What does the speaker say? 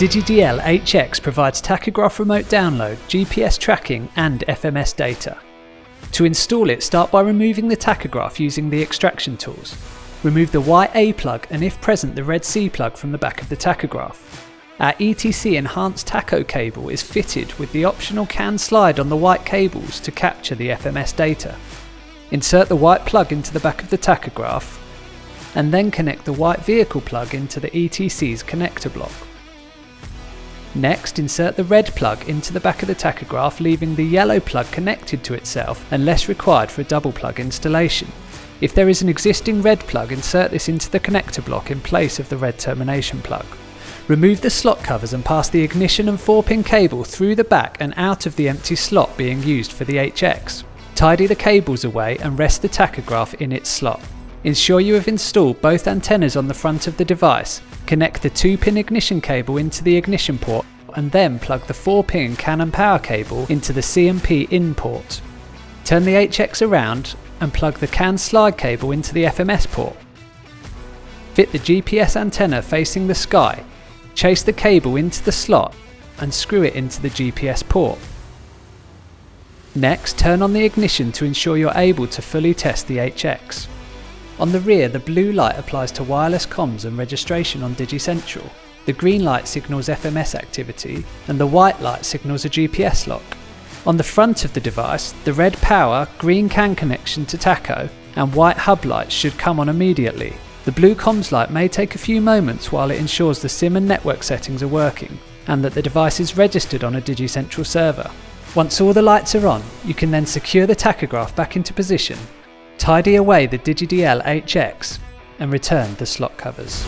digiDL-HX provides tachograph remote download, GPS tracking and FMS data. To install it, start by removing the tachograph using the extraction tools. Remove the white A plug and, if present, the red C plug from the back of the tachograph. Our ETC enhanced Tacho cable is fitted with the optional can slide on the white cables to capture the FMS data. Insert the white plug into the back of the tachograph and then connect the white vehicle plug into the ETC's connector block. Next, insert the red plug into the back of the tachograph, leaving the yellow plug connected to itself unless required for a double plug installation. If there is an existing red plug, insert this into the connector block in place of the red termination plug. Remove the slot covers and pass the ignition and 4-pin cable through the back and out of the empty slot being used for the HX. Tidy the cables away and rest the tachograph in its slot. Ensure you have installed both antennas on the front of the device. Connect the 2-pin ignition cable into the ignition port and then plug the 4-pin CAN and power cable into the C&P in port. Turn the HX around and plug the CAN slide cable into the FMS port. Fit the GPS antenna facing the sky. Chase the cable into the slot and screw it into the GPS port. Next, turn on the ignition to ensure you're able to fully test the HX. On the rear, the blue light applies to wireless comms and registration on DigiCentral. The green light signals FMS activity and the white light signals a GPS lock. On the front of the device, the red power, green CAN connection to Tacho and white hub lights should come on immediately. The blue comms light may take a few moments while it ensures the SIM and network settings are working and that the device is registered on a DigiCentral server. Once all the lights are on, you can then secure the tachograph back into position, tidy away the digiDL-HX and return the slot covers.